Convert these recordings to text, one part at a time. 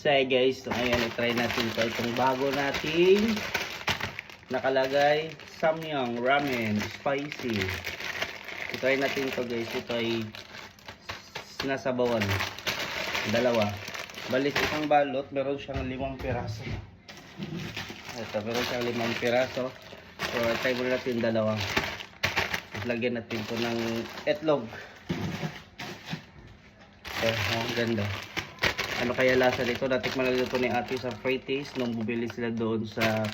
So guys, so ngayon i-try natin ito. Itong bago nating nakalagay Samyang Ramen Spicy. I-try natin ito guys. Ito ay sinasabawan. Dalawa. Bali sa isang balot, meron siyang 5 piraso. Ito, meron siyang 5 piraso. So i-try muna natin dalawa. Lagyan natin ito ng itlog. Ang ganda. Ano kaya lasa nito? Natikman na ito ni ate sa free taste nung bumili sila doon sa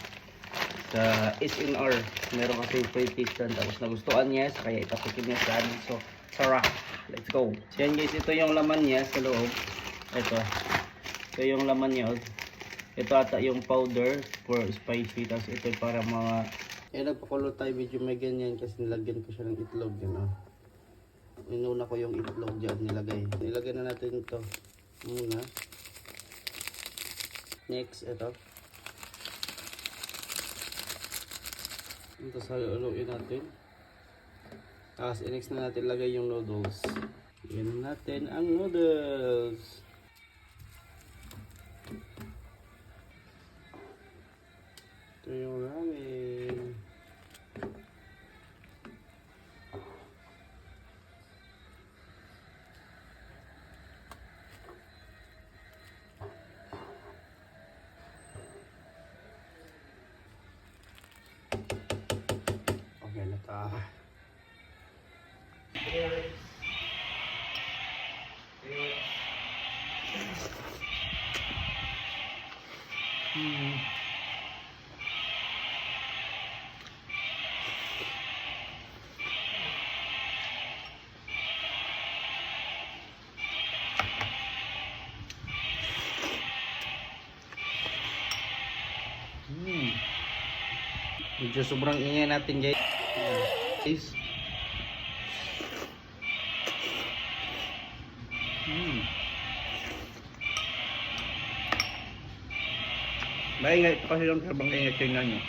SNR. Meron kasi free taste doon. Tapos nagustuhan niya, kaya ipatikin niya sa amin. So, tara, let's go. So yan guys, ito yung laman niya sa loob. Ito yung laman niya. Ito ata yung powder for spicy. Tapos ito para mga... nagpakulo tayo, medyo may ganyan kasi nilagyan ko siya ng itlog. Yan, inuna ko yung itlog dyan, nilagay na natin ito muna. Next, ito haluin natin. Tapos next na natin lagay yung noodles. Lagyan natin ang noodles. Ito yung ramen. Okay na ta. Medyo sobrang ingay natin guys. Maingay ito kasi yung sobrang ingay, tingnan nyo.